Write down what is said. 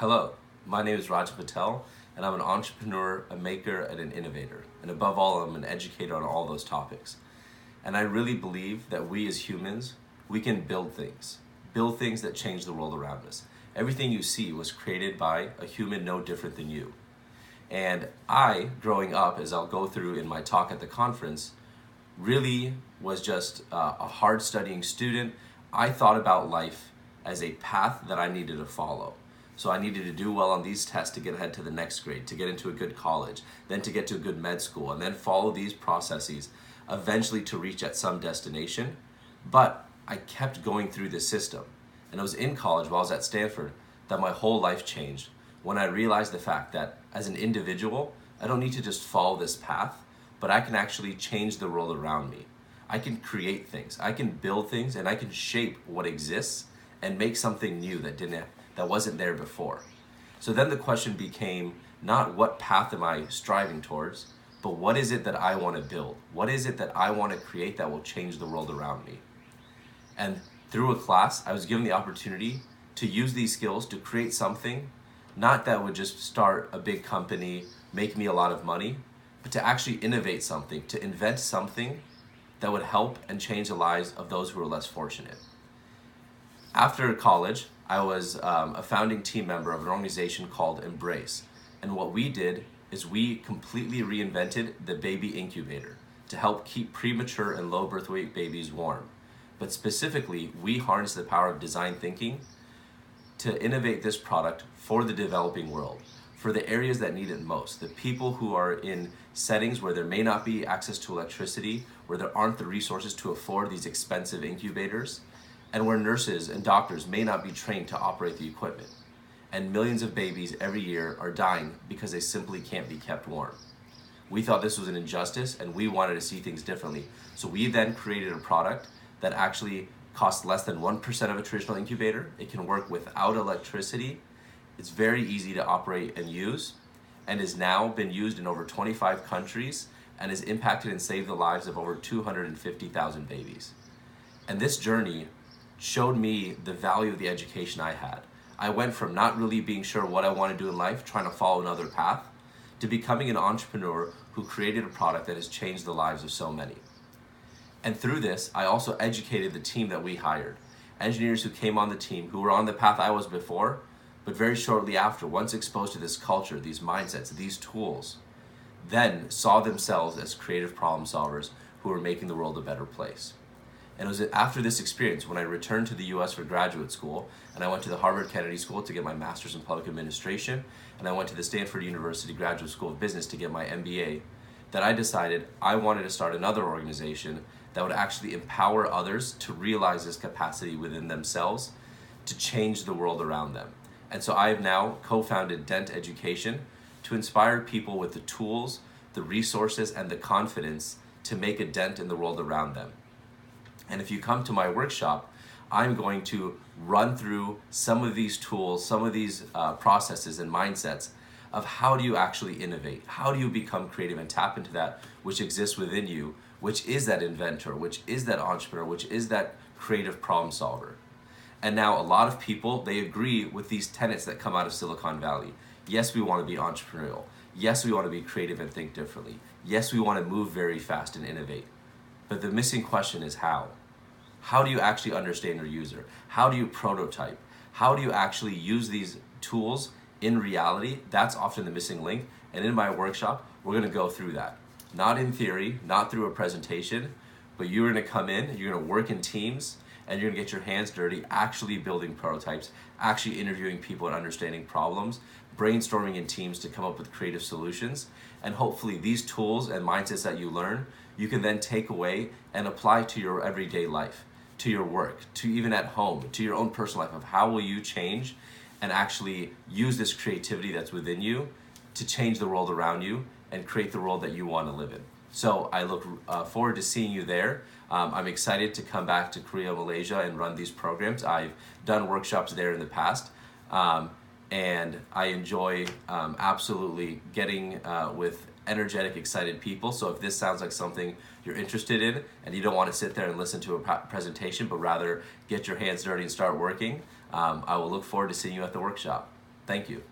Hello, my name is Rajan Patel, and I'm an entrepreneur, a maker, and an innovator. And above all, I'm an educator on all those topics. And I really believe that we as humans, we can build things that change the world around us. Everything you see was created by a human no different than you. And I, growing up, as I'll go through in my talk at the conference, really was just a hard studying student. I thought about life as a path that I needed to follow. So I needed to do well on these tests to get ahead to the next grade, to get into a good college, then to get to a good med school, and then follow these processes, eventually to reach at some destination. But I kept going through this system. And it was in college while I was at Stanford that my whole life changed when I realized the fact that as an individual, I don't need to just follow this path, but I can actually change the world around me. I can create things, I can build things, and I can shape what exists and make something new that wasn't there before. So then the question became not what path am I striving towards, but what is it that I want to build? What is it that I want to create that will change the world around me? And through a class, I was given the opportunity to use these skills to create something, not that would just start a big company, make me a lot of money, but to actually innovate something, to invent something that would help and change the lives of those who are less fortunate. After college, I was a founding team member of an organization called Embrace. And what we did is we completely reinvented the baby incubator to help keep premature and low birth weight babies warm. But specifically, we harnessed the power of design thinking to innovate this product for the developing world, for the areas that need it most, the people who are in settings where there may not be access to electricity, where there aren't the resources to afford these expensive incubators, and where nurses and doctors may not be trained to operate the equipment. And millions of babies every year are dying because they simply can't be kept warm. We thought this was an injustice and we wanted to see things differently. So we then created a product that actually costs less than 1% of a traditional incubator. It can work without electricity. It's very easy to operate and use, and has now been used in over 25 countries and has impacted and saved the lives of over 250,000 babies. And this journey showed me the value of the education I had. I went from not really being sure what I want to do in life, trying to follow another path, to becoming an entrepreneur who created a product that has changed the lives of so many. And through this, I also educated the team that we hired. Engineers who came on the team, who were on the path I was before, but very shortly after, once exposed to this culture, these mindsets, these tools, then saw themselves as creative problem solvers who were making the world a better place. And it was after this experience when I returned to the US for graduate school, and I went to the Harvard Kennedy School to get my master's in public administration, and I went to the Stanford University Graduate School of Business to get my MBA, that I decided I wanted to start another organization that would actually empower others to realize this capacity within themselves to change the world around them. And so I have now co-founded Dent Education to inspire people with the tools, the resources, and the confidence to make a dent in the world around them. And if you come to my workshop, I'm going to run through some of these tools, some of these processes and mindsets of how do you actually innovate? How do you become creative and tap into that which exists within you, which is that inventor, which is that entrepreneur, which is that creative problem solver. And now a lot of people, they agree with these tenets that come out of Silicon Valley. Yes, we want to be entrepreneurial. Yes, we want to be creative and think differently. Yes, we want to move very fast and innovate. But the missing question is how? How do you actually understand your user? How do you prototype? How do you actually use these tools in reality? That's often the missing link. And in my workshop, we're going to go through that. Not in theory, not through a presentation, but you're going to come in, you're going to work in teams, and you're going to get your hands dirty actually building prototypes, actually interviewing people and understanding problems, brainstorming in teams to come up with creative solutions. And hopefully these tools and mindsets that you learn, you can then take away and apply to your everyday life, to your work, to even at home, to your own personal life of how will you change and actually use this creativity that's within you to change the world around you and create the world that you want to live in. So I look forward to seeing you there. I'm excited to come back to Korea, Malaysia and run these programs. I've done workshops there in the past. And I enjoy absolutely getting with energetic, excited people. So if this sounds like something you're interested in and you don't want to sit there and listen to a presentation, but rather get your hands dirty and start working, I will look forward to seeing you at the workshop. Thanks. Thank you.